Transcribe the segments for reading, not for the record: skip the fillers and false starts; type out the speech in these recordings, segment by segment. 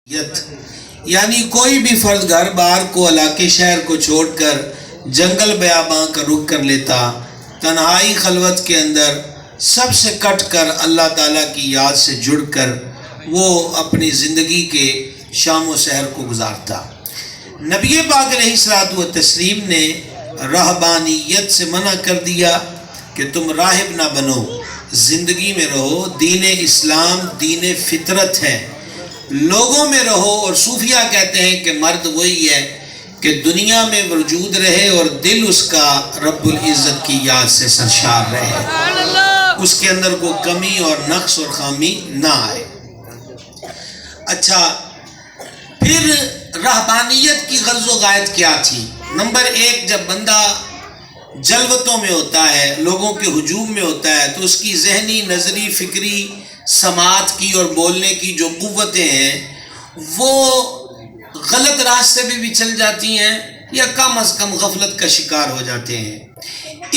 یعنی کوئی بھی فرد گھر بار کو علاقے شہر کو چھوڑ کر جنگل بیاباں کا رخ کر لیتا، تنہائی خلوت کے اندر سب سے کٹ کر اللہ تعالیٰ کی یاد سے جڑ کر وہ اپنی زندگی کے شام و سحر کو گزارتا۔ نبی پاک علیہ الصلوۃ والتسلیم نے رہبانیت سے منع کر دیا کہ تم راہب نہ بنو، زندگی میں رہو، دین اسلام دین فطرت ہے، لوگوں میں رہو۔ اور صوفیہ کہتے ہیں کہ مرد وہی ہے کہ دنیا میں وجود رہے اور دل اس کا رب العزت کی یاد سے سرشار رہے، اس کے اندر کوئی کمی اور نقص اور خامی نہ آئے۔ اچھا، پھر رہبانیت کی غرض و غایت کیا تھی؟ نمبر ایک، جب بندہ جلوتوں میں ہوتا ہے، لوگوں کے ہجوم میں ہوتا ہے، تو اس کی ذہنی، نظری، فکری، سماعت کی اور بولنے کی جو قوتیں ہیں وہ غلط راستے پہ بھی چل جاتی ہیں یا کم از کم غفلت کا شکار ہو جاتے ہیں۔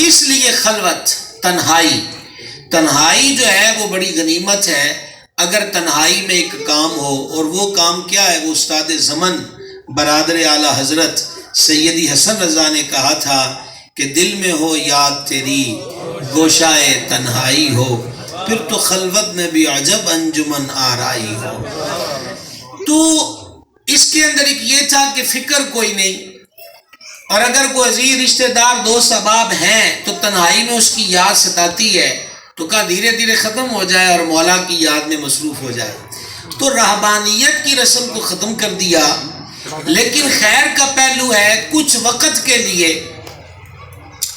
اس لیے خلوت، تنہائی جو ہے وہ بڑی غنیمت ہے۔ اگر تنہائی میں ایک کام ہو، اور وہ کام کیا ہے؟ وہ استاد زمن برادر اعلیٰ حضرت سیدی حسن رضا نے کہا تھا کہ دل میں ہو یاد تیری، گوشائے تنہائی ہو، پھر تو خلوت میں بھی عجب انجمن آرائی ہو۔ تو اس کے اندر ایک یہ تھا کہ فکر کوئی نہیں، اور اگر کوئی عزیز رشتہ دار دوست احباب ہیں تو تنہائی میں اس کی یاد ستاتی ہے، تو کہا دھیرے دھیرے ختم ہو جائے اور مولا کی یاد میں مصروف ہو جائے۔ تو رہبانیت کی رسم کو ختم کر دیا، لیکن خیر کا پہلو ہے کچھ وقت کے لیے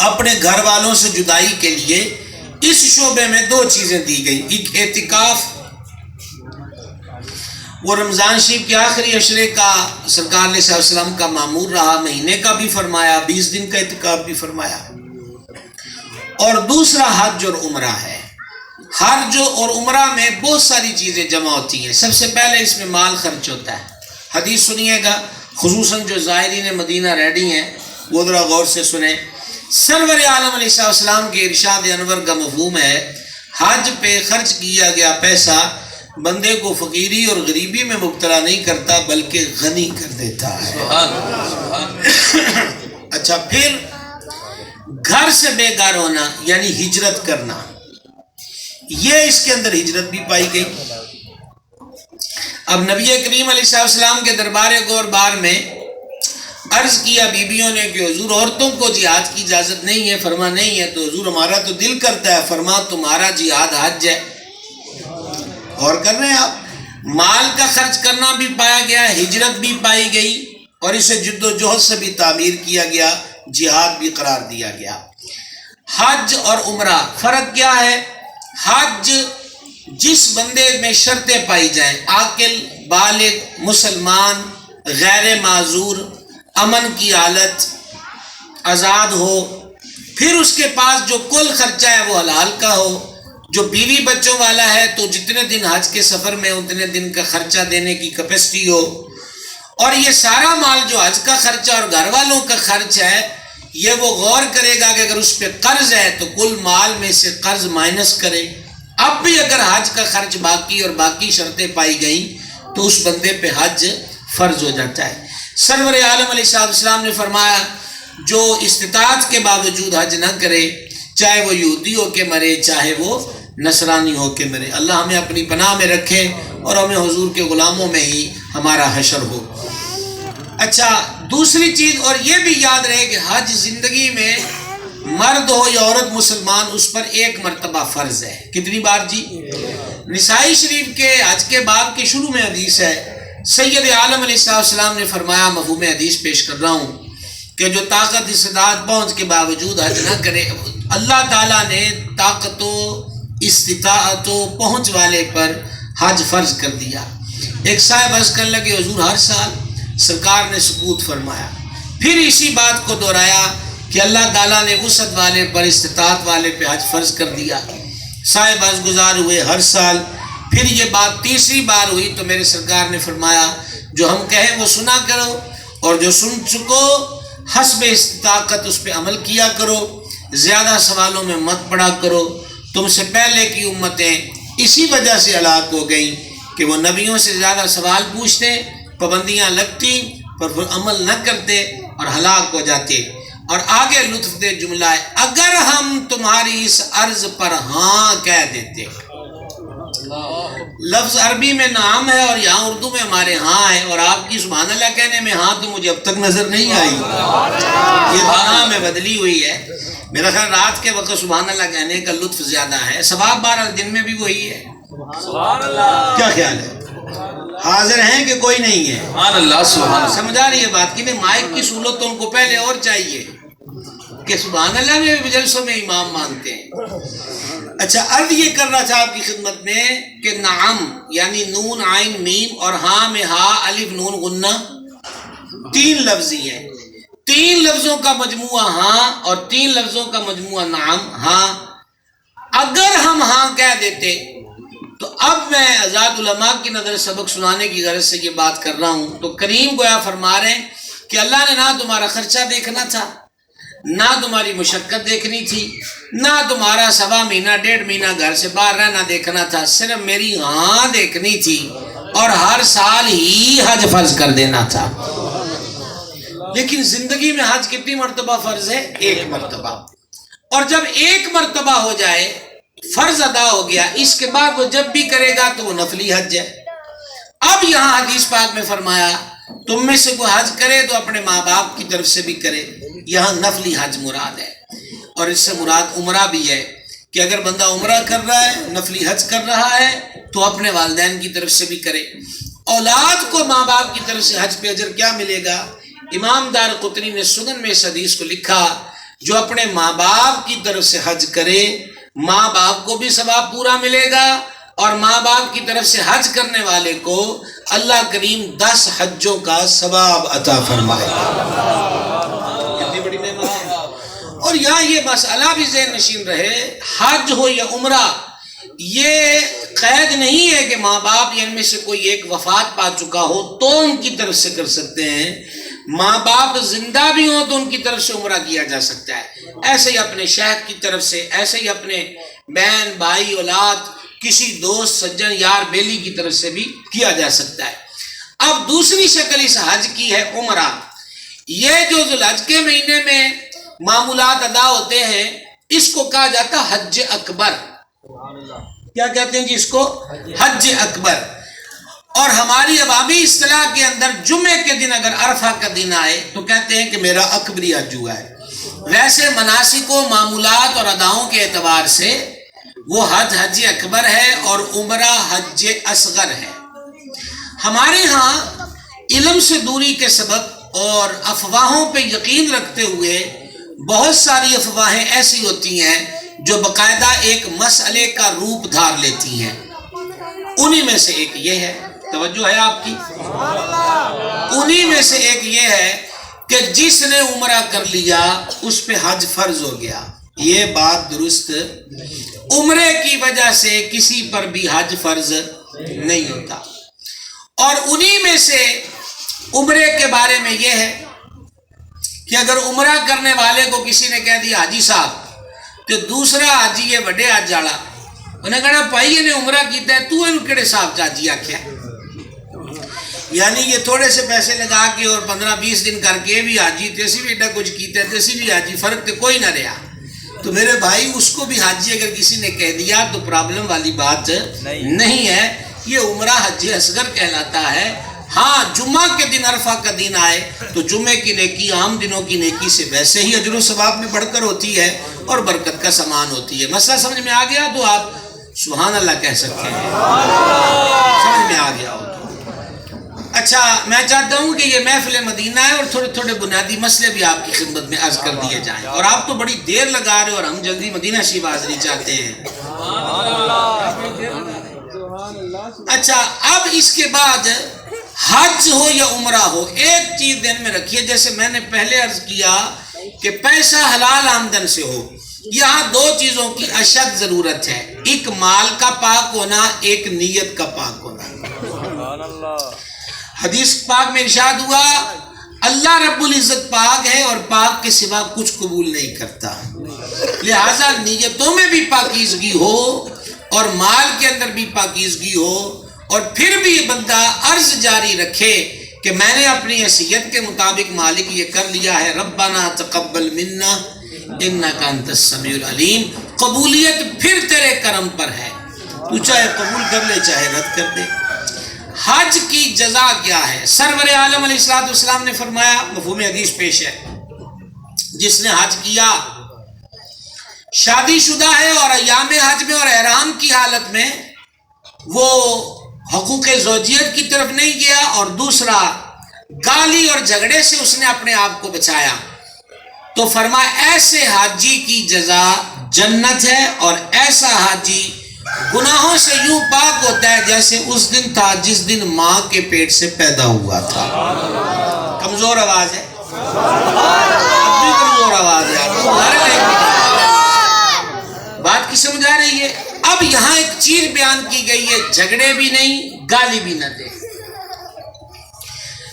اپنے گھر والوں سے جدائی کے لیے اس شعبے میں دو چیزیں دی گئی۔ ایک اعتکاف، وہ رمضان شریف کے آخری عشرے کا سرکار علیہ السلام کا معمول رہا، مہینے کا بھی فرمایا، 20 دن کا اعتکاف بھی فرمایا۔ اور دوسرا حج اور عمرہ ہے۔ حج اور عمرہ میں بہت ساری چیزیں جمع ہوتی ہیں۔ سب سے پہلے اس میں مال خرچ ہوتا ہے۔ حدیث سنیے گا، خصوصاً جو زائرین مدینہ ریڈی ہیں وہ ذرا غور سے سنیں۔ سرور عالم علیہ السلام کے ارشاد انور کا مفہوم ہے، حج پہ خرچ کیا گیا پیسہ بندے کو فقیری اور غریبی میں مبتلا نہیں کرتا بلکہ غنی کر دیتا ہے۔ اچھا، پھر گھر سے بے گھر ہونا یعنی ہجرت کرنا، یہ اس کے اندر ہجرت بھی پائی گئی۔ اب نبی کریم علیہ السلام کے دربار گور بار میں عرض کیا بیویوں نے کہ حضور عورتوں کو جہاد کی اجازت نہیں ہے۔ فرما نہیں ہے تو حضور ہمارا تو دل کرتا ہے۔ فرما تمہارا جہاد حج ہے۔ غور کر رہے ہیں آپ، مال کا خرچ کرنا بھی پایا گیا، ہجرت بھی پائی گئی، اور اسے جد و جہد سے بھی تعمیر کیا گیا، جہاد بھی قرار دیا گیا۔ حج اور عمرہ فرق کیا ہے؟ حج جس بندے میں شرطیں پائی جائیں، عاقل، بالغ، مسلمان، غیر معذور، امن کی حالت، آزاد ہو، پھر اس کے پاس جو کل خرچہ ہے وہ حلال کا ہو، جو بیوی بچوں والا ہے تو جتنے دن حج کے سفر میں اتنے دن کا خرچہ دینے کی کیپیسٹی ہو، اور یہ سارا مال جو حج کا خرچہ اور گھر والوں کا خرچ ہے یہ وہ غور کرے گا کہ اگر اس پہ قرض ہے تو کل مال میں سے قرض مائنس کرے۔ اب بھی اگر حج کا خرچ باقی اور باقی شرطیں پائی گئیں تو اس بندے پہ حج فرض ہو جاتا ہے۔ سرور عالم علیہ السلام نے فرمایا جو استطاعت کے باوجود حج نہ کرے، چاہے وہ یہودی ہو کے مرے چاہے وہ نصرانی ہو کے مرے، اللہ ہمیں اپنی پناہ میں رکھے اور ہمیں حضور کے غلاموں میں ہی ہمارا حشر ہو۔ اچھا، دوسری چیز اور یہ بھی یاد رہے کہ حج زندگی میں مرد ہو یا عورت مسلمان اس پر ایک مرتبہ فرض ہے۔ کتنی بار جی؟ نسائی شریف کے حج کے باب کے شروع میں حدیث ہے، سید عالم علیہ السلام نے فرمایا، مفہوم حدیث پیش کر رہا ہوں، کہ جو طاقت استطاعت پہنچ کے باوجود حج نہ کرے، اللہ تعالیٰ نے طاقت و استطاعت و پہنچ والے پر حج فرض کر دیا۔ ایک صاحب عرض کرنے لگے حضور ہر سال؟ سرکار نے سکوت فرمایا، پھر اسی بات کو دہرایا کہ اللہ تعالیٰ نے وسعت والے پر، استطاعت والے پہ حج فرض کر دیا۔ صاحب عرض گزار ہوئے ہر سال، پھر یہ بات تیسری بار ہوئی تو میرے سرکار نے فرمایا جو ہم کہیں وہ سنا کرو، اور جو سن چکو حسب استطاعت اس پہ عمل کیا کرو، زیادہ سوالوں میں مت پڑا کرو۔ تم سے پہلے کی امتیں اسی وجہ سے ہلاک ہو گئیں کہ وہ نبیوں سے زیادہ سوال پوچھتے، پابندیاں لگتی پر وہ عمل نہ کرتے اور ہلاک ہو جاتے۔ اور آگے لطف دے جملہ ہے، اگر ہم تمہاری اس عرض پر ہاں کہہ دیتے۔ لفظ عربی میں نعم ہے اور یہاں اردو میں ہمارے ہاں ہے، اور آپ کی سبحان اللہ کہنے میں ہاں تو مجھے اب تک نظر نہیں آئی، یہ ہاں میں بدلی ہوئی ہے۔ میرا خیال رات کے وقت سبحان اللہ کہنے کا لطف زیادہ ہے، ثواب بہرحال دن میں بھی وہی ہے۔ کیا خیال ہے؟ حاضر ہیں کہ کوئی نہیں ہے؟ سبحان اللہ سبحان اللہ۔ سمجھا رہی ہے بات کی؟ مائک کی سہولت تو ان کو پہلے اور چاہیے کہ سبحان اللہ میں بھی جلسوں میں امام مانتے ہیں۔ اچھا، عرض یہ کر رہا تھا آپ کی خدمت میں کہ نعم یعنی نون عین میم اور ہاں میں ہا الف نون غنہ، تین لفظی ہیں، تین لفظوں کا مجموعہ ہاں اور تین لفظوں کا مجموعہ نعم ہاں۔ اگر ہم ہاں کہہ دیتے تو اب میں آزاد علماء کی نظر سبق سنانے کی غرض سے یہ بات کر رہا ہوں، تو کریم گویا فرما رہے ہیں کہ اللہ نے نہ تمہارا خرچہ دیکھنا تھا، نہ تمہاری مشقت دیکھنی تھی، نہ تمہارا 1.25 مہینہ 1.5 مہینہ گھر سے باہر رہنا دیکھنا تھا، صرف میری ہاں دیکھنی تھی اور ہر سال ہی حج فرض کر دینا تھا۔ لیکن زندگی میں حج کتنی مرتبہ فرض ہے؟ 1 مرتبہ، اور جب 1 مرتبہ ہو جائے فرض ادا ہو گیا، اس کے بعد وہ جب بھی کرے گا تو وہ نفلی حج ہے۔ اب یہاں حدیث پاک میں فرمایا تم میں سے کوئی حج کرے تو اپنے ماں باپ کی طرف سے بھی کرے، یہاں نفلی حج مراد ہے، اور اس سے مراد عمرہ بھی ہے کہ اگر بندہ عمرہ کر رہا ہے، نفلی حج کر رہا ہے تو اپنے والدین کی طرف سے بھی کرے۔ اولاد کو ماں باپ کی طرف سے حج پہ اجر کیا ملے گا؟ امام دارقطنی نے سنن میں اس حدیث کو لکھا، جو اپنے ماں باپ کی طرف سے حج کرے ماں باپ کو بھی ثواب پورا ملے گا، اور ماں باپ کی طرف سے حج کرنے والے کو اللہ کریم 10 حجوں کا ثواب عطا فرمائے گا۔ کتنی بڑی نعمت ہے۔ اور یہاں یہ مسئلہ بھی ذہن نشین رہے، حج ہو یا عمرہ، یہ قید نہیں ہے کہ ماں باپ یا ان میں سے کوئی ایک وفات پا چکا ہو تو ان کی طرف سے کر سکتے ہیں، ماں باپ زندہ بھی ہوں تو ان کی طرف سے عمرہ کیا جا سکتا ہے، ایسے ہی اپنے شیخ کی طرف سے، ایسے ہی اپنے بہن بھائی اولاد کسی دوست سجن یار بیلی کی طرف سے بھی کیا جا سکتا ہے۔ اب دوسری شکل اس حج کی ہے عمرہ۔ یہ جو ذوالحج کے مہینے میں معمولات ادا ہوتے ہیں اس کو کہا جاتا حج اکبر۔ کیا کہتے ہیں جی اس کو؟ حج اکبر۔ اور ہماری عوامی اصطلاح کے اندر جمعے کے دن اگر عرفہ کا دن آئے تو کہتے ہیں کہ میرا اکبری حج ہوا ہے۔ ویسے مناسک و معمولات اور اداؤں کے اعتبار سے وہ حج اکبر ہے اور عمرہ حج اصغر ہے۔ ہمارے ہاں علم سے دوری کے سبب اور افواہوں پہ یقین رکھتے ہوئے بہت ساری افواہیں ایسی ہوتی ہیں جو باقاعدہ ایک مسئلے کا روپ دھار لیتی ہیں۔ انہی میں سے ایک یہ ہے، توجہ ہے آپ کی، انہی میں سے ایک یہ ہے کہ جس نے عمرہ کر لیا اس پہ حج فرض ہو گیا۔ یہ بات درست، عمرے کی وجہ سے کسی پر بھی حج فرض نہیں ہوتا۔ اور انہی میں سے عمرے کے بارے میں یہ ہے کہ اگر عمرہ کرنے والے کو کسی نے کہہ دیا حاجی صاحب، تو دوسرا حاجی یہ بڑے حج جاڑا انہیں کہنا پائی نے عمرہ کیتا ہے تو انہوں کڑے صاحب چاجی آکھیا، یعنی یہ تھوڑے سے پیسے لگا کے اور 15-20 دن کر کے بھی حاجی تیسی بھی ایڈا کچھ کیتا ہے تیسی بھی حاجی، فرق تو کوئی نہ رہا۔ تو میرے بھائی اس کو بھی حاجی اگر کسی نے کہہ دیا تو پرابلم والی بات نہیں ہے، یہ عمرہ حج اصغر کہلاتا ہے۔ ہاں جمعہ کے دن عرفہ کا دن آئے تو جمعے کی نیکی عام دنوں کی نیکی سے ویسے ہی اجر و ثواب میں بڑھ کر ہوتی ہے اور برکت کا سامان ہوتی ہے۔ مسئلہ سمجھ میں آ گیا تو آپ سبحان اللہ کہہ سکتے ہیں، سمجھ میں آ گیا ہو تو۔ اچھا، میں چاہتا ہوں کہ یہ محفل مدینہ ہے اور تھوڑے تھوڑے بنیادی مسئلے بھی آپ کی خدمت میں عرض کر دیے جائیں، اور آپ تو بڑی دیر لگا رہے اور ہم جلدی مدینہ شریف حاضری چاہتے ہیں۔ اچھا، اب اس کے بعد حج ہو یا عمرہ ہو، ایک چیز ذہن میں رکھیے، جیسے میں نے پہلے عرض کیا کہ پیسہ حلال آمدن سے ہو، یہاں 2 چیزوں کی اشد ضرورت ہے، ایک مال کا پاک ہونا، ایک نیت کا پاک ہونا۔ حدیث پاک میں ارشاد ہوا اللہ رب العزت پاک ہے اور پاک کے سوا کچھ قبول نہیں کرتا، لہذا نیتوں میں بھی پاکیزگی ہو اور مال کے اندر بھی پاکیزگی ہو اور پھر بھی بندہ عرض جاری رکھے کہ میں نے اپنی حیثیت کے مطابق مالک یہ کر لیا ہے، ربنا تقبل منا انک انت السمیع العلیم، قبولیت پھر تیرے کرم پر ہے، تو چاہے قبول کر لے چاہے رد کر دے۔ حج کی جزا کیا ہے؟ سرور عالم علیہ الصلوۃ والسلام نے فرمایا، مفہوم حدیث پیش ہے، جس نے حج کیا، شادی شدہ ہے اور ایام حج میں اور احرام کی حالت میں وہ حقوق زوجیت کی طرف نہیں گیا، اور دوسرا گالی اور جھگڑے سے اس نے اپنے آپ کو بچایا، تو فرمایا ایسے حاجی کی جزا جنت ہے، اور ایسا حاجی گناہوں سے یوں پاک ہوتا ہے جیسے اس دن تھا جس دن ماں کے پیٹ سے پیدا ہوا تھا۔ کمزور آواز ہے، اب بھی کمزور آواز ہے، بات کی سمجھ آ رہی ہے؟ اب یہاں ایک چیز بیان کی گئی ہے، جھگڑے بھی نہیں، گالی بھی نہ دے۔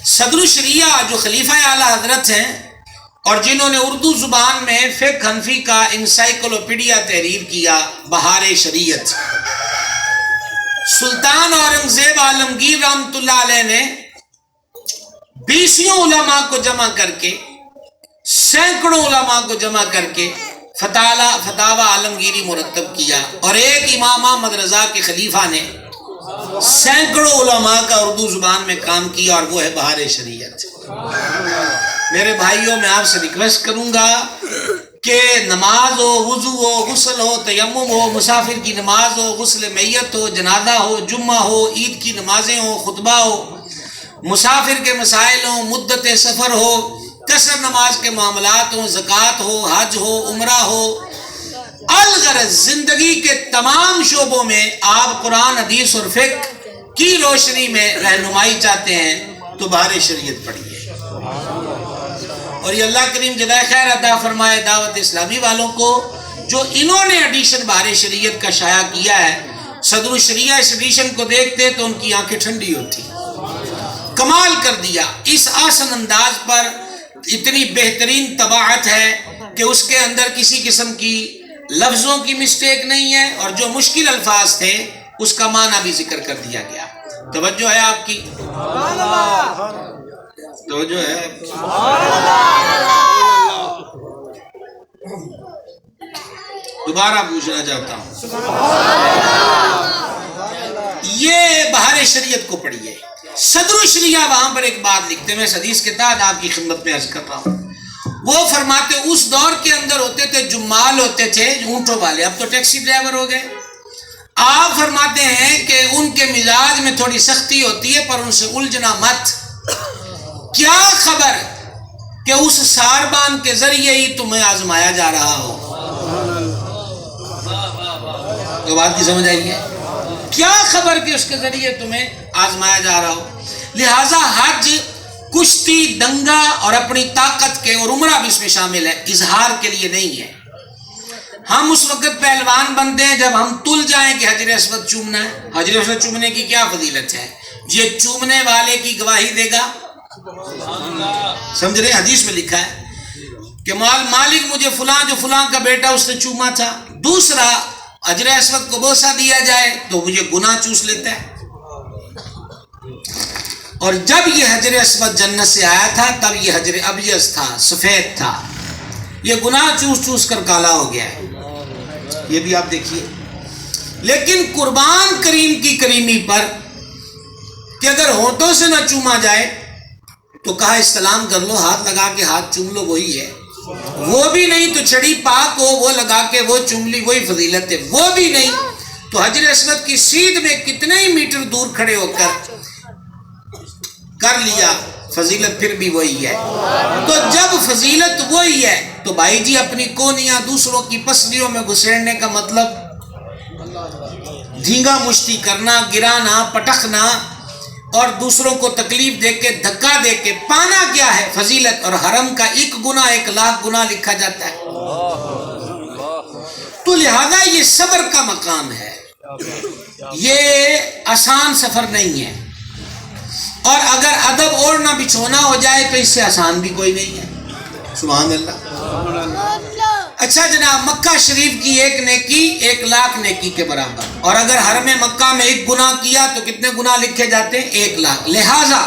صدر الشریعہ جو خلیفہ اعلیٰ حضرت ہیں اور جنہوں نے اردو زبان میں فقہ حنفی کا انسائیکلوپیڈیا تحریر کیا، بہار شریعت، سلطان اورنگزیب عالمگیر رحمۃ اللہ علیہ نے 20 علماء کو جمع کر کے، سینکڑوں علماء کو جمع کر کے فتاوی عالمگیری مرتب کیا، اور ایک امام احمد رضا کے خلیفہ نے سینکڑوں علماء کا اردو زبان میں کام کیا، اور وہ ہے بہار شریعت۔ میرے بھائیوں، میں آپ سے ریکویسٹ کروں گا کہ نماز ہو، وضو ہو، غسل ہو، تیمم ہو، مسافر کی نماز ہو، غسل میت ہو، جنازہ ہو، جمعہ ہو، عید کی نمازیں ہو، خطبہ ہو، مسافر کے مسائل ہوں، مدت سفر ہو، قصر نماز کے معاملات ہوں، زکوٰۃ ہو، حج ہو، عمرہ ہو، الغرض زندگی کے تمام شعبوں میں آپ قرآن، حدیث اور فقہ کی روشنی میں رہنمائی چاہتے ہیں تو بہار شریعت پڑھیے، اور یہ اللہ کریم جزائے خیر عطا فرمائے دعوت اسلامی والوں کو، جو انہوں نے ایڈیشن بہار شریعت کا شائع کیا ہے۔ صدر الشریعہ اس ایڈیشن کو دیکھتے تو ان کی آنکھیں ٹھنڈی ہوتی، کمال کر دیا، اس آسن انداز پر اتنی بہترین طباعت ہے کہ اس کے اندر کسی قسم کی لفظوں کی مسٹیک نہیں ہے، اور جو مشکل الفاظ تھے اس کا معنی بھی ذکر کر دیا گیا۔ توجہ ہے آپ کی؟ توجہ ہے؟ دوبارہ پوچھنا چاہتا ہوں، یہ بہار شریعت کو پڑھیے۔ صدر الشریعہ وہاں پر ایک بات لکھتے ہیں، میں اس حدیث کے تحت آپ کی خدمت میں عرض کر رہا ہوں، وہ فرماتے اس دور کے اندر ہوتے تھے جمال، ہوتے تھے اونٹوں والے، اب تو ٹیکسی ڈرائیور ہو گئے۔ آپ فرماتے ہیں کہ ان کے مزاج میں تھوڑی سختی ہوتی ہے، پر ان سے الجھنا مت، کیا خبر کہ اس ساربان کے ذریعے ہی تمہیں آزمایا جا رہا ہو۔ تو بات کی سمجھ آئی ہے؟ کیا خبر کہ اس کے ذریعے تمہیں آزمایا جا رہا ہو۔ لہٰذا حج کشتی، دنگا اور اپنی طاقت کے، اور عمرہ بھی اس میں شامل ہے، اظہار کے لیے نہیں ہے۔ ہم اس وقت پہلوان بنتے ہیں جب ہم تل جائیں کہ حجر اسود چومنا ہے۔ حجر اسود چومنے کی کیا فضیلت ہے؟ یہ چومنے والے کی گواہی دے گا، سمجھ رہے؟ حدیث میں لکھا ہے کہ مالک مجھے فلاں جو فلاں کا بیٹا اس نے چوما تھا، دوسرا حجر اسود کو بوسہ دیا جائے تو مجھے گناہ چوس لیتا ہے۔ اور جب یہ حجر اسود جنت سے آیا تھا تب یہ حجر ابیض تھا، سفید تھا، یہ گناہ چوس چوس کر کالا ہو گیا ہے، یہ بھی آپ دیکھیے۔ لیکن قربان کریم کی کریمی پر کہ اگر ہونٹوں سے نہ چوما جائے تو کہا استلام کر لو، ہاتھ لگا کے ہاتھ چوم لو، وہی ہے۔ وہ بھی نہیں تو چھڑی پاک ہو، وہ لگا کے وہ چوم لی، وہی فضیلت ہے۔ وہ بھی نہیں تو حجر اسود کی سیدھ میں کتنے ہی میٹر دور کھڑے ہو کر لیا، فضیلت پھر بھی وہی ہے۔ تو جب فضیلت وہی ہے تو بھائی جی اپنی کونیاں دوسروں کی پسلیوں میں گھسیڑنے کا مطلب دھینگا مشتی کرنا، گرانا، پٹکنا اور دوسروں کو تکلیف دے کے، دھکا دے کے پانا کیا ہے؟ فضیلت۔ اور حرم کا ایک گناہ 1,00,000 گناہ لکھا جاتا ہے۔ تو لہذا یہ صبر کا مقام ہے، یہ آسان سفر نہیں ہے، اور اگر ادب اوڑھنا بچھونا ہو جائے تو اس سے آسان بھی کوئی نہیں ہے۔ سبحان اللہ۔ اچھا جناب، مکہ شریف کی ایک نیکی 1,00,000 نیکی کے برابر، اور اگر حرم مکہ میں ایک گناہ کیا تو کتنے گناہ لکھے جاتے ہیں؟ 1,00,000۔ لہٰذا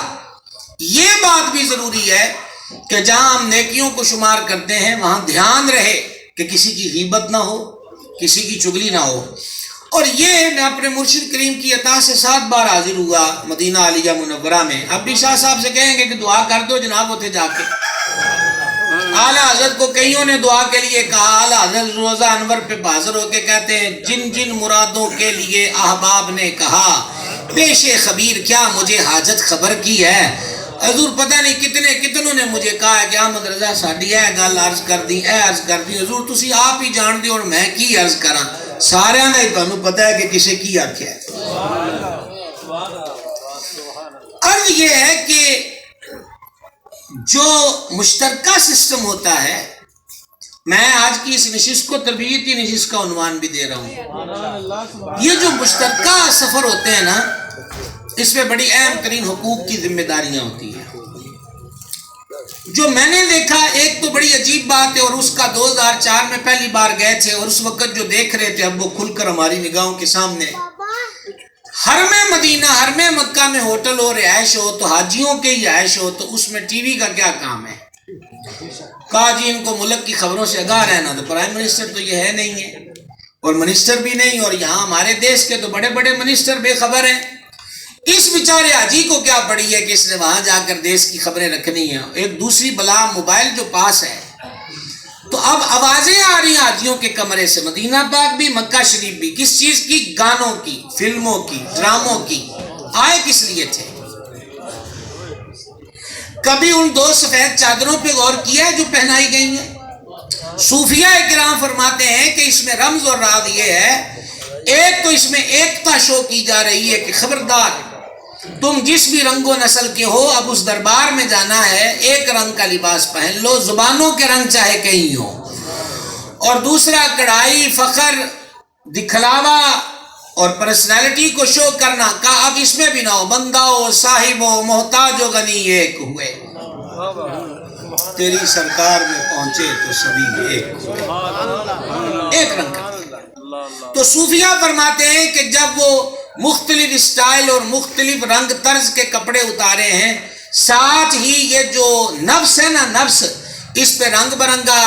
یہ بات بھی ضروری ہے کہ جہاں ہم نیکیوں کو شمار کرتے ہیں وہاں دھیان رہے کہ کسی کی غیبت نہ ہو، کسی کی چگلی نہ ہو۔ اور یہ میں اپنے مرشد کریم کی عطا سے 7 بار حاضر ہوا مدینہ عالیہ منورہ میں۔ اب بھی شاہ صاحب سے کہیں گے کہ دعا کر دو جناب اتنے جا کے۔ اعلیٰ حضرت کو کئیوں نے دعا کے لیے کہا، اعلیٰ حضرت روزہ انور پہ حاضر ہو کے کہتے ہیں، جن جن مرادوں کے لیے احباب نے کہا پیش خبیر کیا مجھے حاجت خبر کی ہے۔ حضور پتہ نہیں کتنوں نے مجھے کہا ہے کہ احمد رضا ساڈی ہے گل عرض کر دی، حضور تسی آپ ہی جان دیو اور میں کی عرض کراں، سارے نے تانوں پتہ ہے کہ کسے کی آکھیا ہے۔ عرض یہ ہے کہ جو مشترکہ سسٹم ہوتا ہے، میں آج کی اس نشست کو تربیتی نشست کا عنوان بھی دے رہا ہوں، یہ جو مشترکہ سفر ہوتے ہیں نا، اس میں بڑی اہم ترین حقوق کی ذمہ داریاں ہوتی ہیں۔ جو میں نے دیکھا، ایک تو بڑی عجیب بات ہے، اور اس کا 2004 میں پہلی بار گئے تھے، اور اس وقت جو دیکھ رہے تھے اب وہ کھل کر ہماری نگاہوں کے سامنے، حرم مدینہ حرم مکہ میں ہوٹل ہو، رہائش ہو تو حاجیوں کے ہی رہائش ہو، تو اس میں ٹی وی کا کیا کام ہے؟ کہا جی ان کو ملک کی خبروں سے آگاہ رہنا، تو پرائم منسٹر تو یہ ہے نہیں ہے، اور منسٹر بھی نہیں، اور یہاں ہمارے دیش کے تو بڑے بڑے منسٹر بے خبر ہیں۔ اس بیچارے حاجی کو کیا پڑی ہے کہ اس نے وہاں جا کر دیش کی خبریں رکھنی ہیں؟ ایک دوسری بلا موبائل جو پاس ہے، تو اب آوازیں آ رہی ہیں حاجیوں کے کمرے سے، مدینہ پاک بھی مکہ شریف بھی، کس چیز کی؟ گانوں کی، فلموں کی، ڈراموں کی۔ آئے کس لیے تھے؟ کبھی ان 2 سفید چادروں پہ غور کیا ہے جو پہنائی گئی ہیں؟ صوفیاء کرام فرماتے ہیں کہ اس میں رمز اور راز یہ ہے، ایک تو اس میں ایکتا شو کی جا رہی ہے کہ خبردار تم جس بھی رنگ و نسل کے ہو، اب اس دربار میں جانا ہے ایک رنگ کا لباس پہن لو، زبانوں کے رنگ چاہے کہیں ہو۔ اور دوسرا، کڑھائی، فخر، دکھلاوا اور پرسنالٹی کو شو کرنا، کہا اب اس میں بھی نہ ہو، بندہ ہو، صاحب ہو، محتاج و غنی ایک ہوئے، تیری سرکار میں پہنچے تو سبھی ایک ہوئے، ایک رنگ کا۔ تو صوفیاء فرماتے ہیں کہ جب وہ مختلف اسٹائل اور مختلف رنگ طرز کے کپڑے اتارے ہیں، ساتھ ہی یہ جو نفس ہے نا، نفس، اس پہ رنگ برنگا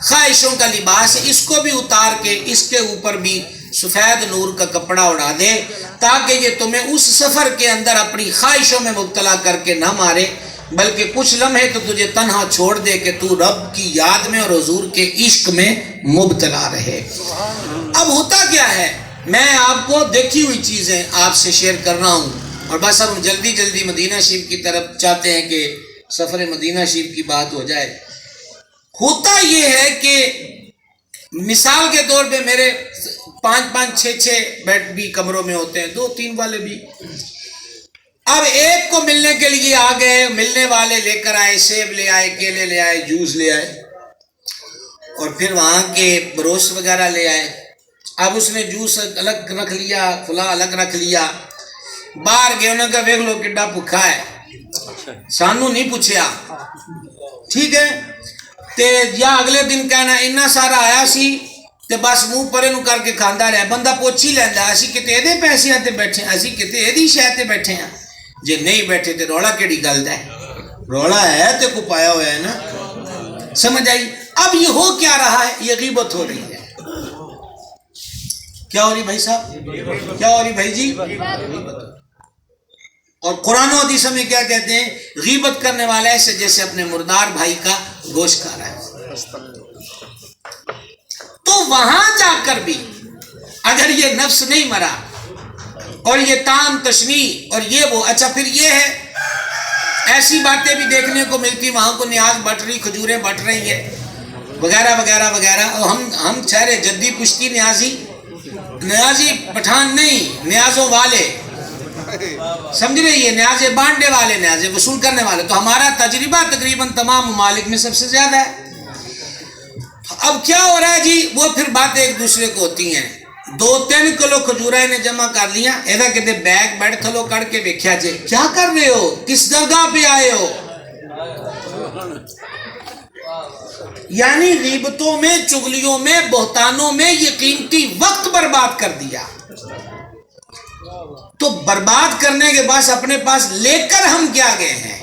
خواہشوں کا لباس ہے، اس کو بھی اتار کے اس کے اوپر بھی سفید نور کا کپڑا اڑا دے، تاکہ یہ تمہیں اس سفر کے اندر اپنی خواہشوں میں مبتلا کر کے نہ مارے، بلکہ کچھ لمحے تو تجھے تنہا چھوڑ دے کہ تو رب کی یاد میں اور حضور کے عشق میں مبتلا رہے۔ اب ہوتا کیا ہے، میں آپ کو دیکھی ہوئی چیزیں آپ سے شیئر کر رہا ہوں، اور بس اب جلدی جلدی مدینہ شریف کی طرف چاہتے ہیں کہ سفر مدینہ شریف کی بات ہو جائے۔ ہوتا یہ ہے کہ مثال کے طور پہ میرے 5-5 6-6 بیڈ بھی کمروں میں ہوتے ہیں، 2-3 والے بھی۔ اب ایک کو ملنے کے لیے آ گئے، ملنے والے لے کر آئے، سیب لے آئے، کیلے لے آئے، جوس لے آئے، اور پھر وہاں کے بروس وغیرہ لے آئے۔ اب اس نے جوس الگ رکھ لیا، فلاں الگ رکھ لیا، باہر گئے، انہوں نے کہا ویکھ لو کڈا بھکھا ہے، سانو نہیں پوچھیا، ٹھیک ہے، تے یا اگلے دن کہنا اتنا سارا آیا سی تے بس منہ پرے نو کر کے کھاندا رہا، بندہ پوچھ ہی لیندا، اسی کتے ایدے پیسے تے بیٹھے ہیں، اسی کتے ایدی شے تے بیٹھے ہیں، جے نہیں بیٹھے تے روڑا کیڑی گل دا ہے؟ روڑا ہے تے کو پایا ہوا ہے نا، سمجھ آئی؟ اب یہ ہو کیا رہا ہے؟ یہ غیبت ہو رہی ہے۔ کیا ہو رہی بھائی صاحب؟ کیا ہو رہی بھائی جی؟ اور قرآن و حدیث میں کیا کہتے ہیں؟ غیبت کرنے والا ایسے جیسے اپنے مردار بھائی کا گوشت کھا رہا ہے۔ تو وہاں جا کر بھی اگر یہ نفس نہیں مرا اور یہ تام تشنیع اور یہ وہ، اچھا پھر یہ ہے ایسی باتیں بھی دیکھنے کو ملتی، وہاں کو نیاز بٹ رہی، کھجوریں بٹ رہی ہیں وغیرہ وغیرہ وغیرہ، اور ہم ٹھہرے جدی پشتی نیازی پٹھان نہیں، نیازوں والے، سمجھ رہی ہے، نیاز بانٹنے والے، نیاز وصول کرنے والے۔ تو ہمارا تجربہ تقریباً تمام ممالک میں سب سے زیادہ ہے۔ اب کیا ہو رہا ہے جی؟ وہ پھر باتیں ایک دوسرے کو ہوتی ہیں، 2-3 کلو کھجورا نے جمع کر لیا، ایسا کہتے بیگ بیٹھ تھلو کر کے ویکھیا جے، کیا کر رہے ہو؟ کس جگہ پہ آئے ہو؟ یعنی غیبتوں میں، چغلیوں میں، بہتانوں میں یہ قیمتی وقت برباد کر دیا. تو برباد کرنے کے بعد اپنے پاس لے کر ہم کیا گئے ہیں؟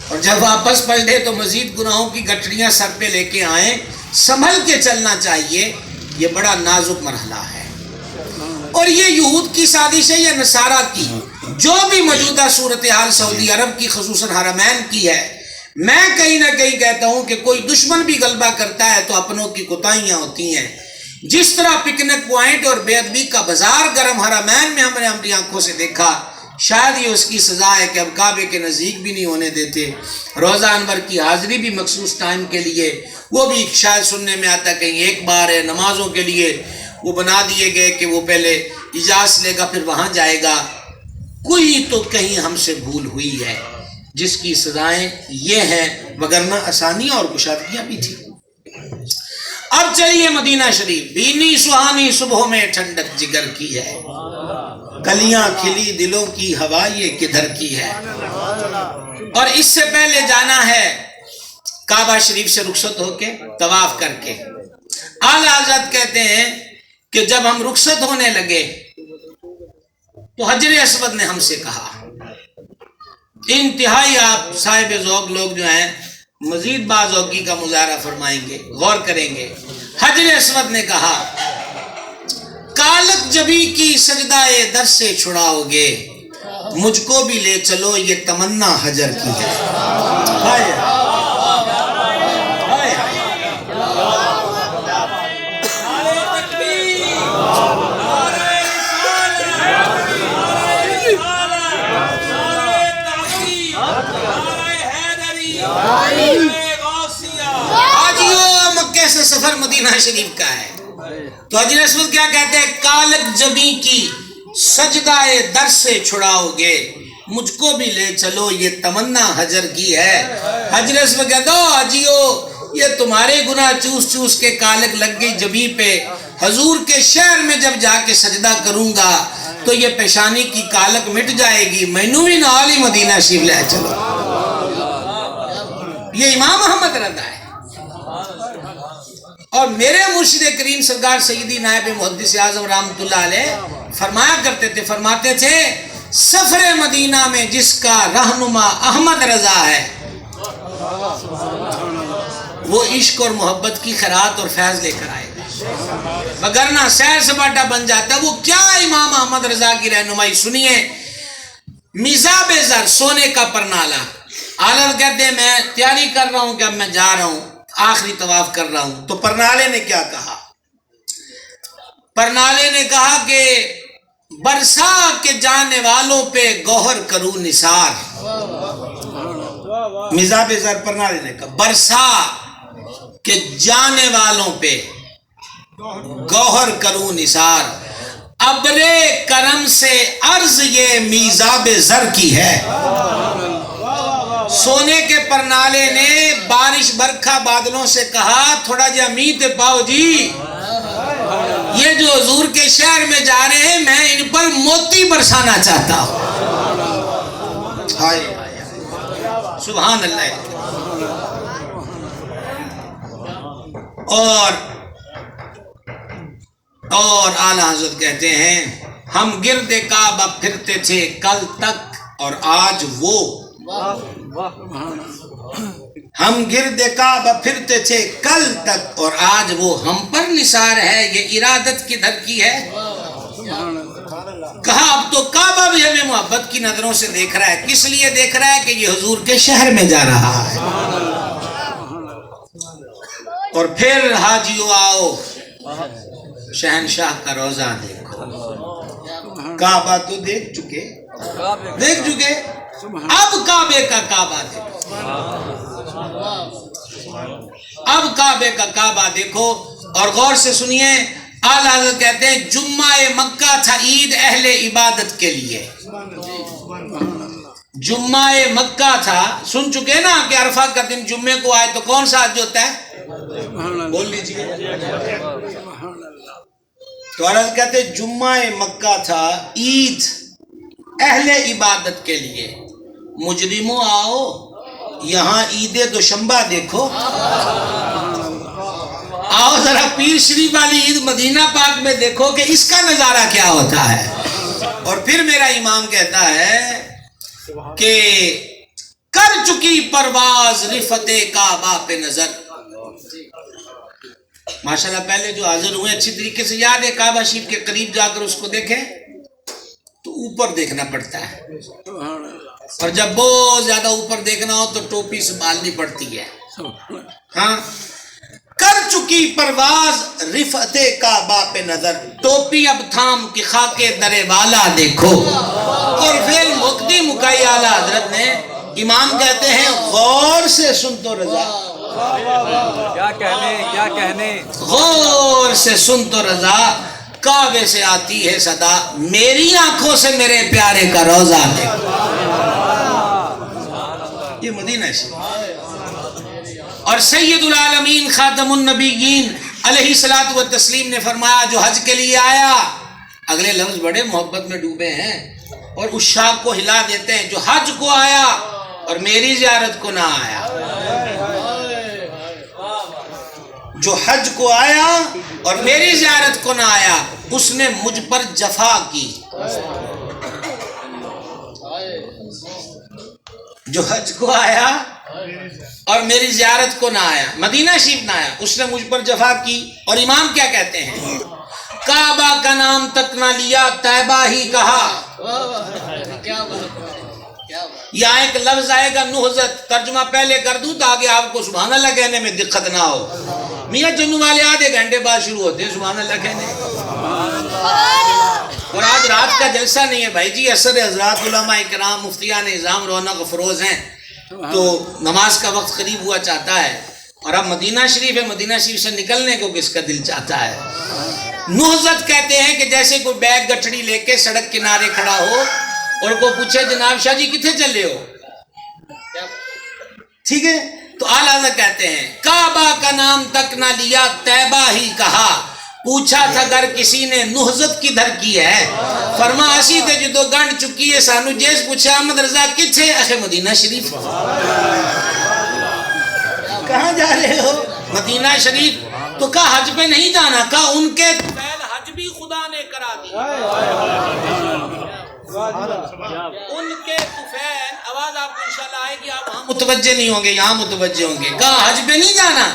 اور جب واپس پلٹے تو مزید گناہوں کی گٹھڑیاں سر پہ لے کے آئیں. سنبھل کے چلنا چاہیے، یہ بڑا نازک مرحلہ ہے. اور یہ یہود کی سازش ہے یا نصارہ کی، جو بھی موجودہ صورتحال سعودی عرب کی خصوصاً حرمین کی ہے، میں کہیں نہ کہیں کہتا ہوں کہ کوئی دشمن بھی غلبہ کرتا ہے تو اپنوں کی کوتاہیاں ہوتی ہیں. جس طرح پکنک پوائنٹ اور بے ادبی کا بازار گرم حرمین میں ہم نے اپنی آنکھوں سے دیکھا، شاید یہ اس کی سزا ہے کہ اب کعبے کے نزدیک بھی نہیں ہونے دیتے. روزہ انور کی حاضری بھی مخصوص ٹائم کے لیے، وہ بھی شاید سننے میں آتا کہیں ایک بار ہے. نمازوں کے لیے وہ بنا دیے گئے کہ وہ پہلے اجازت لے گا پھر وہاں جائے گا. کوئی تو کہیں ہم سے بھول ہوئی ہے جس کی سزائیں یہ ہیں، وگرنہ آسانیاں اور کشادگیاں بھی تھی. اب چلیے مدینہ شریف. بینی سہانی صبحوں میں ٹھنڈک جگر کی ہے، کلیاں کھلی دلوں کی ہوا یہ کدھر کی ہے. اور اس سے پہلے جانا ہے کعبہ شریف سے رخصت ہو کے طواف کر کے. اعلیٰ حضرت کہتے ہیں کہ جب ہم رخصت ہونے لگے تو حجر اسود نے ہم سے کہا، انتہائی آپ صاحب ذوق لوگ جو ہیں مزید باذوقی کا مظاہرہ فرمائیں گے، غور کریں گے. حجر اسود نے کہا، کالک جبی کی سجدہ در سے چھڑاؤ گے، مجھ کو بھی لے چلو یہ تمنا حجر کی ہے. مکے سے سفر مدینہ شریف کا ہے تو حجر اسود کیا کہتے ہیں؟ کالک جبی کی سجدہ در سے چھڑاؤ گے، مجھ کو بھی لے چلو یہ تمنا حجر کی ہے. حجر اسود کہتا ہو حجیو یہ تمہارے گناہ چوس چوس کے کالک لگ گئی جبی پہ، حضور کے شہر میں جب جا کے سجدہ کروں گا تو یہ پیشانی کی کالک مٹ جائے گی، مینوں بھی نال ہی مدینہ شریف لے چلو. یہ امام احمد رضا ہے. اور میرے مرشد کریم سرکار سیدی نائب محدث اعظم رحمۃ اللہ علیہ فرمایا کرتے تھے، فرماتے تھے سفر مدینہ میں جس کا رہنما احمد رضا ہے وہ عشق اور محبت کی خیرات اور فیض لے کر آئے گا، وگرنہ سیر سپاٹا بن جاتا ہے. وہ کیا امام احمد رضا کی رہنمائی سنیے. میزاب زر سونے کا پرنالہ، عالم کہتے ہیں میں تیاری کر رہا ہوں کہ اب میں جا رہا ہوں آخری طواف کر رہا ہوں. تو پرنالے نے کیا کہا؟ پرنالے نے کہا کہ برسا کے جانے والوں پہ گوہر کروں نثار. مزاب زر پرنالے نے کہا برسا کے جانے والوں پہ گوہر کروں نثار، ابرے کرم سے عرض یہ میزاب زر کی ہے. سونے کے پرنالے نے بارش برکھا بادلوں سے کہا تھوڑا جا میت پاؤ جی، یہ جو حضور کے شہر میں جا رہے ہیں میں ان پر موتی برسانا چاہتا ہوں. سبحان اللہ. اور اعلیٰ حضرت کہتے ہیں ہم گرد کعبہ پھرتے تھے کل تک اور آج وہ، ہم گرد کعبہ پھرتے تھے کل تک اور آج وہ ہم پر نثار ہے. یہ ارادت کدھر کی ہے؟ کہا اب تو کعبہ بھی ہمیں محبت کی نظروں سے دیکھ رہا ہے. کس لیے دیکھ رہا ہے؟ کہ یہ حضور کے شہر میں جا رہا ہے. اور پھر حاجیو آؤ شہنشاہ کا روزہ دیکھو. کعبہ تو دیکھ چکے، اب کعبے کا کعبہ دیکھو، اب کعبے کا کعبہ دیکھو. اور غور سے سنیے، اعلیٰ حضرت کہتے ہیں جمعہ مکہ تھا عید اہل عبادت کے لیے. جمعہ مکہ تھا، سن چکے نا کہ عرفہ کا دن جمعے کو آئے تو کون سا حج ہوتا ہے؟ بول لیجیے. تو عرض کہتے جمعہ مکہ تھا عید اہل عبادت کے لیے. مجرموں آؤ یہاں عید دوشنبہ دیکھو، آؤ ذرا پیر شریف والی عید مدینہ پاک میں دیکھو کہ اس کا نظارہ کیا ہوتا ہے۔ اور پھر میرا امام کہتا ہے کہ کر چکی پرواز رفت کعبہ پہ نظر۔ ماشاءاللہ پہلے جو حاضر ہوئے اچھی طریقے سے یاد ہے، کعبہ شریف کے قریب جا کر اس کو دیکھیں تو اوپر دیکھنا پڑتا ہے، اور جب بہت زیادہ اوپر دیکھنا ہو تو ٹوپی سنبھالنی پڑتی ہے۔ ہاں، کر چکی پرواز رفت کعبہ پہ نظر، ٹوپی اب تھام کی خاک درے والا دیکھو۔ اور فعل مقدی مکائی اعلیٰ حضرت نے، امام کہتے ہیں غور سے سن تو رضا، کیا کہنے غور سے سن تو رضا، کعبے سے آتی ہے صدا، میری آنکھوں سے میرے پیارے کا روزہ دیکھو۔ یہ مدینہ شریف۔ اور سید العالمین خاتم النبیین علیہ الصلوۃ والتسلیم نے فرمایا جو حج کے لیے آیا، اگلے لفظ بڑے محبت میں ڈوبے ہیں اور اس شاخ کو ہلا دیتے ہیں، جو حج کو آیا اور میری زیارت کو نہ آیا، جو حج کو آیا اور میری زیارت کو نہ آیا، اس نے مجھ پر جفا کی۔ جو حج کو آیا اور میری زیارت کو نہ آیا، مدینہ شریف نہ آیا، اس نے مجھ پر جفا کی۔ اور امام کیا کہتے ہیں، کعبہ کا نام تک نہ لیا طیبہ ہی کہا۔ یہاں ایک لفظ آئے گا نہضت، ترجمہ پہلے کر دوں تاکہ آپ کو سبحان اللہ کہنے میں دقت نہ ہو۔ میاں چنو والے آدھے گھنٹے بعد شروع ہوتے ہیں سبحان اللہ کہنے، اور آج رات کا جلسہ نہیں ہے بھائی جی، اثر حضرات علماء کرام مفتیان نظام رونق افروز ہیں، تو نماز کا وقت قریب ہوا چاہتا ہے، اور اب مدینہ شریف ہے، مدینہ شریف سے نکلنے کو کس کا دل چاہتا ہے۔ نہضت کہتے ہیں کہ جیسے کوئی بیگ گٹھڑی لے کے سڑک کنارے کھڑا ہو اور کو پوچھے جناب شاہ جی کتنے چلے ہو، ٹھیک ہے، تو اعلیٰ حضرت کہتے ہیں کعبہ کا نام تک نہ لیا طیبہ ہی کہا، پوچھا تھا گر کسی نے نہضت کدھر کی ہے، فرما اسی تے جدو گنڈ چکی ہے سانو، جیس پوچھا احمد رضا کتھے، اخے مدینہ شریف۔ کہاں جا رہے ہو؟ مدینہ شریف۔ تو کہا حج پہ نہیں جانا، کہا ان کے طفیل حج بھی خدا نے کرا دی، ان کے طفیل، آواز آپ کو انشاءاللہ آئے گی، آپ وہاں متوجہ نہیں ہوں گے، یہاں متوجہ ہوں گے۔ کہا حج پہ نہیں جانا،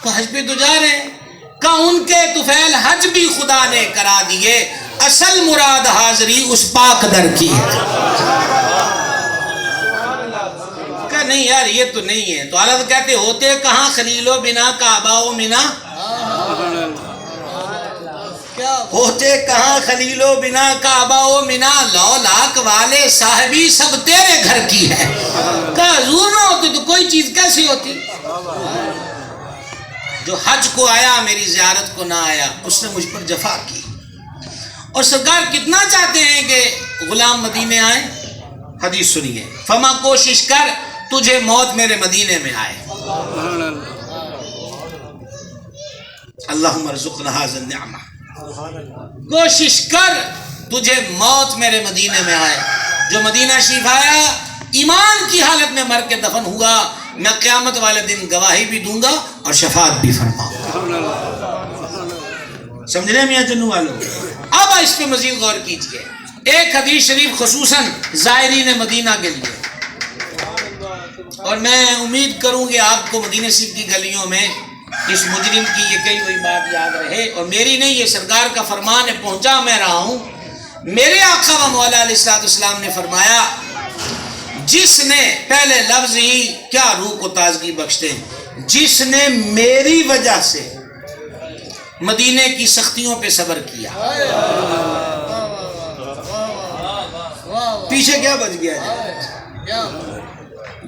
کہا حج پہ تو جا رہے ہیں، کہا ان کے طفیل حج بھی خدا نے کرا دیے، اصل مراد حاضری اس پاک در کی ہے۔ کہا نہیں یار یہ تو نہیں ہے، تو اعلیٰ کہتے ہوتے کہاں خلیل و بنا کعبہ و منا، ہوتے کہاں خلیل و بنا کعبہ و منا، لو لاک والے صاحبی سب تیرے گھر کی ہے۔ کہا حضور نہ ہوتے تو کوئی چیز کیسی ہوتی؟ جو حج کو آیا میری زیارت کو نہ آیا، اس نے مجھ پر جفا کی۔ اور سرکار کتنا چاہتے ہیں کہ غلام مدینے آئیں، حدیث سنیے، فما کوشش کر تجھے موت میرے مدینے میں آئے، اللہم ارزقنا ھذا النعمہ، کوشش کر تجھے موت میرے مدینے میں آئے۔ جو مدینہ شریف آیا ایمان کی حالت میں مر کے دفن ہوا، میں قیامت والے دن گواہی بھی دوں گا اور شفاعت بھی فرماؤں گا۔ سمجھ رہے ہیں میاں جنو والوں؟ اب اس پہ مزید غور کیجئے، ایک حدیث شریف خصوصاً زائرین مدینہ کے لیے، اور میں امید کروں گے آپ کو مدینہ شریف کی گلیوں میں اس مجرم کی یہ کئی ہوئی بات یاد رہے، اور میری نہیں یہ سرکار کا فرمان ہے، پہنچا میں رہا ہوں۔ میرے آقا و مولا علیہ السلام نے فرمایا جس نے، پہلے لفظ ہی کیا روح کو تازگی بخشتے ہیں، جس نے میری وجہ سے مدینے کی سختیوں پہ صبر کیا، پیچھے کیا بچ گیا ہے،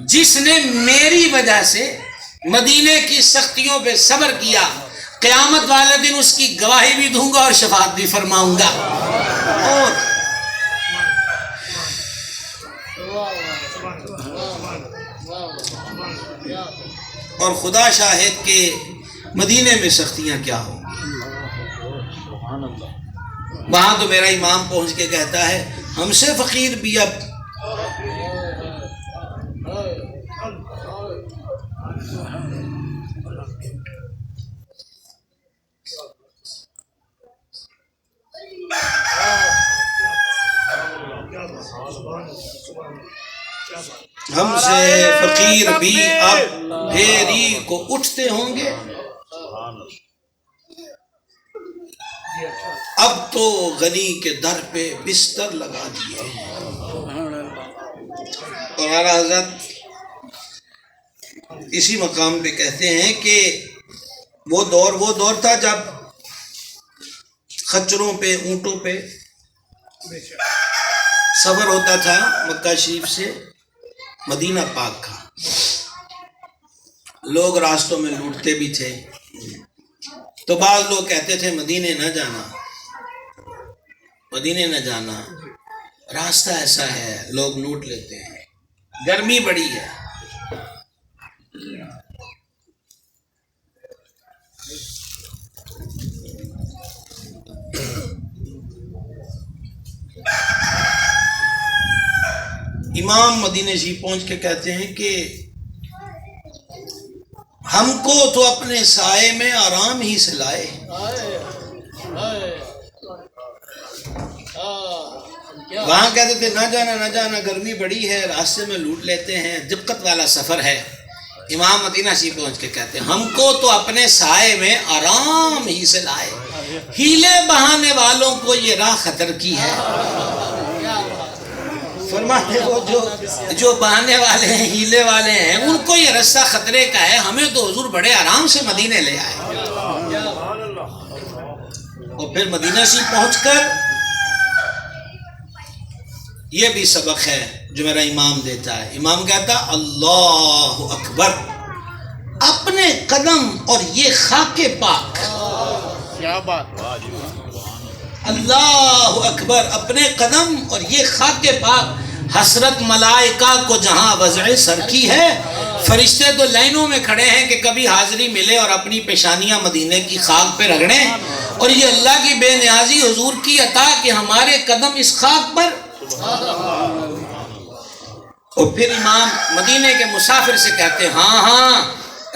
جس نے میری وجہ سے مدینے کی سختیوں پہ صبر کیا، قیامت والے دن اس کی گواہی بھی دوں گا اور شفاعت بھی فرماؤں گا۔ اور خدا شاہد کے مدینے میں سختیاں کیا ہوں گی، وہاں تو میرا امام پہنچ کے کہتا ہے ہم سے فقیر بھی اب ہم سے فقیر بھی اب پھیری کو اٹھتے ہوں گے، اب تو غنی کے در پہ بستر لگا دیے۔ اور اعلیٰ حضرت اسی مقام پہ کہتے ہیں کہ وہ دور تھا جب خچروں پہ، اونٹوں پہ سفر ہوتا تھا مکہ شریف سے مدینہ پاک کا، لوگ راستوں میں لوٹتے بھی تھے، تو بعض لوگ کہتے تھے مدینے نہ جانا، مدینے نہ جانا، راستہ ایسا ہے لوگ لوٹ لیتے ہیں، گرمی بڑی ہے۔ امام مدینہ شریف پہنچ کے کہتے ہیں کہ ہم کو تو اپنے سائے میں آرام ہی سے لائے، وہاں کہتے تھے نہ جانا گرمی بڑی ہے، راستے میں لوٹ لیتے ہیں، دقت والا سفر ہے۔ امام مدینہ شریف پہنچ کے کہتے ہیں ہم کو تو اپنے سائے میں آرام ہی سے لائے، ہیلے بہانے والوں کو یہ راہ خطر کی ہے۔ فرماتے وہ جو بہانے والے ہیں، ہیلے والے ہیں، ان کو یہ رستہ خطرے کا ہے، ہمیں تو حضور بڑے آرام سے مدینے لے آئے۔ اور پھر مدینہ شریف پہنچ کر یہ بھی سبق ہے جو میرا امام دیتا ہے، امام کہتا اللہ اکبر، اپنے قدم اور یہ خاک پاک، کیا بات، اللہ اکبر، اپنے قدم اور یہ خاک پاک، حسرت ملائکہ کو جہاں وضع سر کی ہے۔ فرشتے تو لائنوں میں کھڑے ہیں کہ کبھی حاضری ملے اور اپنی پیشانیاں مدینے کی خاک پہ رگڑیں، اور یہ اللہ کی بے نیازی حضور کی عطا کہ ہمارے قدم اس خاک پر۔ اور پھر امام مدینے کے مسافر سے کہتے ہیں ہاں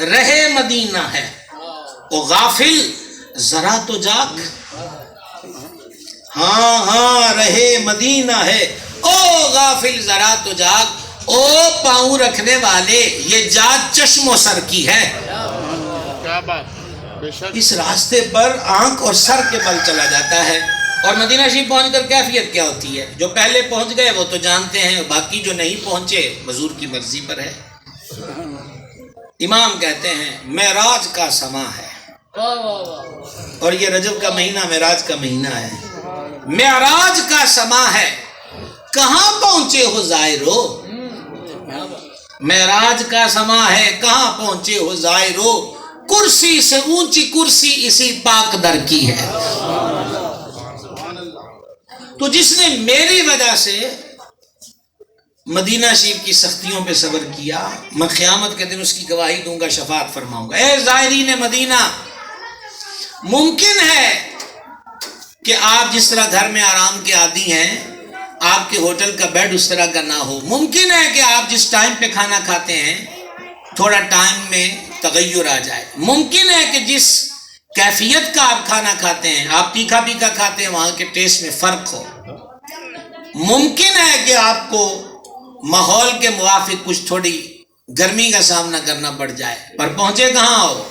رہے مدینہ ہے، او غافل ذرا تو جاگ، ہاں رہے مدینہ ہے، او غافل ذرا تو جاگ، او پاؤں رکھنے والے یہ جات چشم و سر کی ہے۔ کیا بات، بے شک اس راستے پر آنکھ اور سر کے بل چلا جاتا ہے۔ اور مدینہ شریف پہنچ کر کیفیت کیا ہوتی ہے؟ جو پہلے پہنچ گئے وہ تو جانتے ہیں، باقی جو نہیں پہنچے حضور کی مرضی پر ہے۔ امام کہتے ہیں معراج کا سما ہے، اور یہ رجب کا مہینہ معراج کا مہینہ ہے، معراج کا سما ہے، کہاں پہنچے ہو زائرو، معراج کا سما ہے، کہاں پہنچے ہو زائرو، کرسی سے اونچی کرسی اسی پاک در کی ہے۔ تو جس نے میری وجہ سے مدینہ شریف کی سختیوں پہ صبر کیا، میں قیامت کے دن اس کی گواہی دوں گا، شفاعت فرماؤں گا۔ اے زائرین مدینہ، ممکن ہے کہ آپ جس طرح گھر میں آرام کے عادی ہیں، آپ کے ہوٹل کا بیڈ اس طرح کا نہ ہو، ممکن ہے کہ آپ جس ٹائم پہ کھانا کھاتے ہیں تھوڑا ٹائم میں تغیر آ جائے، ممکن ہے کہ جس کیفیت کا آپ کھانا کھاتے ہیں، آپ تیکھا پیکھا کھاتے ہیں، وہاں کے ٹیسٹ میں فرق ہو، ممکن ہے کہ آپ کو ماحول کے موافق کچھ تھوڑی گرمی کا سامنا کرنا پڑ جائے، پر پہنچے کہاں ہو؟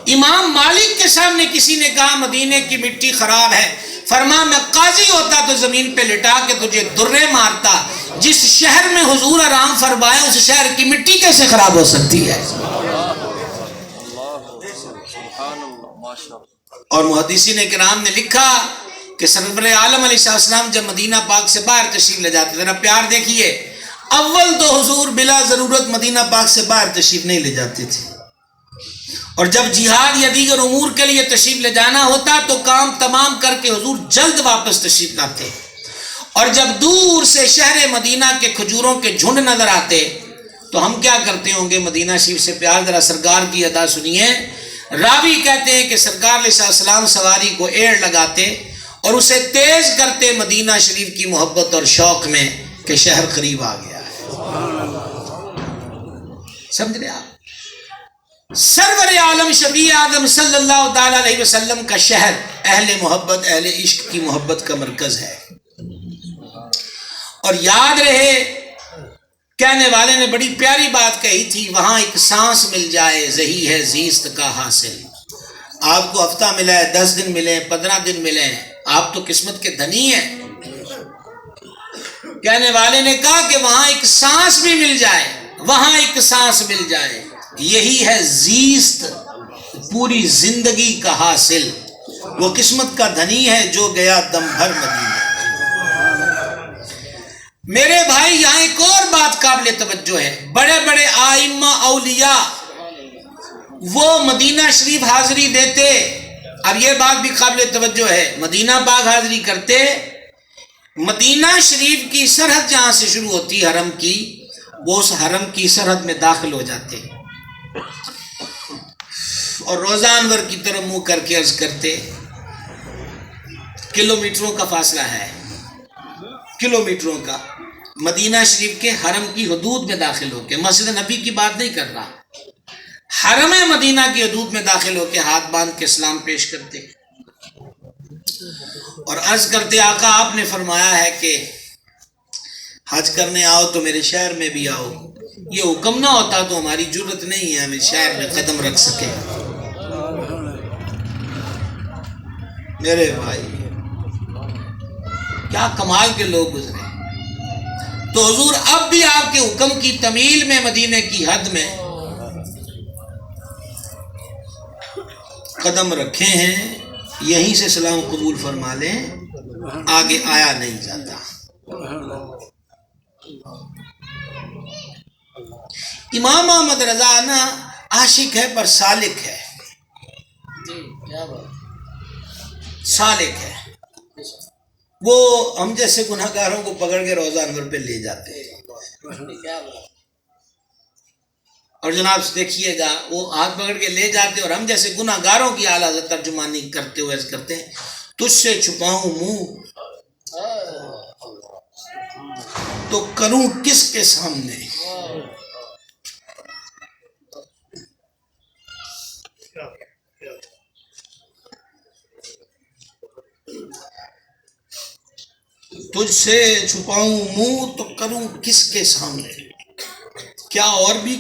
امام مالک کے سامنے کسی نے کہا مدینے کی مٹی خراب ہے، فرما میں قاضی ہوتا تو زمین پہ لٹا کے تجھے درے مارتا، جس شہر میں حضور آرام فرمائے اس شہر کی مٹی کیسے خراب ہو سکتی ہے؟ اور محدثین کرام نے لکھا کہ سرور عالم علیہ السلام جب مدینہ پاک سے باہر تشریف لے جاتے، ذرا پیار دیکھیے، اول تو حضور بلا ضرورت مدینہ پاک سے باہر تشریف نہیں لے جاتے تھے، اور جب جہاد یا دیگر امور کے لیے تشریف لے جانا ہوتا تو کام تمام کر کے حضور جلد واپس تشریف لاتے، اور جب دور سے شہر مدینہ کے کھجوروں کے جھنڈ نظر آتے تو ہم کیا کرتے ہوں گے؟ مدینہ شریف سے پیار، ذرا سرکار کی ادا سنیے۔ راوی کہتے ہیں کہ سرکار علیہ السلام سواری کو ایڑ لگاتے اور اسے تیز کرتے مدینہ شریف کی محبت اور شوق میں کہ شہر قریب آ گیا ہے. سمجھ رہے آپ؟ سرور عالم شفیع اعظم صلی اللہ تعالی علیہ وسلم کا شہر اہل محبت، اہل عشق کی محبت کا مرکز ہے. اور یاد رہے کہنے والے نے بڑی پیاری بات کہی تھی، وہاں ایک سانس مل جائے زہی ہے زیست کا حاصل. آپ کو ہفتہ ملا ہے، 10 دن ملے، 15 دن ملے، آپ تو قسمت کے دھنی ہیں. کہنے والے نے کہا کہ وہاں ایک سانس بھی مل جائے، وہاں ایک سانس مل جائے، یہی ہے زیست، پوری زندگی کا حاصل. وہ قسمت کا دھنی ہے جو گیا دم بھر مدینہ. میرے بھائی یہاں ایک اور بات قابل توجہ ہے. بڑے بڑے آئمہ اولیاء وہ مدینہ شریف حاضری دیتے. اب یہ بات بھی قابل توجہ ہے، مدینہ پاک حاضری کرتے، مدینہ شریف کی سرحد جہاں سے شروع ہوتی حرم کی، وہ اس حرم کی سرحد میں داخل ہو جاتے اور روضہ انور کی طرف منہ کر کے عرض کرتے. کلومیٹروں کا فاصلہ ہے، کلومیٹروں کا. مدینہ شریف کے حرم کی حدود میں داخل ہو کے، مسجد نبی کی بات نہیں کر رہا، حرم مدینہ کی حدود میں داخل ہو کے ہاتھ باندھ کے سلام پیش کرتے اور عرض کرتے، آقا آپ نے فرمایا ہے کہ حج کرنے آؤ تو میرے شہر میں بھی آؤ. یہ حکم نہ ہوتا تو ہماری جرت نہیں ہے ہمیں شہر میں قدم رکھ سکے. میرے بھائی کیا کمال کے لوگ گزرے. تو حضور اب بھی آپ کے حکم کی تمیل میں مدینے کی حد میں قدم رکھے ہیں، یہیں سے سلام قبول فرما لیں، آگے آیا نہیں جاتا. امام احمد رضا نا عاشق ہے پر سالک ہے، سالک ہے. وہ ہم جیسے گناہگاروں کو پکڑ کے روضہ انور پہ لے جاتے ہیں اور جناب دیکھیے گا وہ ہاتھ پکڑ کے لے جاتے اور ہم جیسے گناہگاروں کی اعلیٰ حضرت ترجمانی کرتے ہوئے کرتے ہیں، تجھ سے چھپاؤں منہ تو کروں کس کے سامنے. تجھ سے چھپاؤں منہ تو کروں کس کے سامنے. کیا اور بھی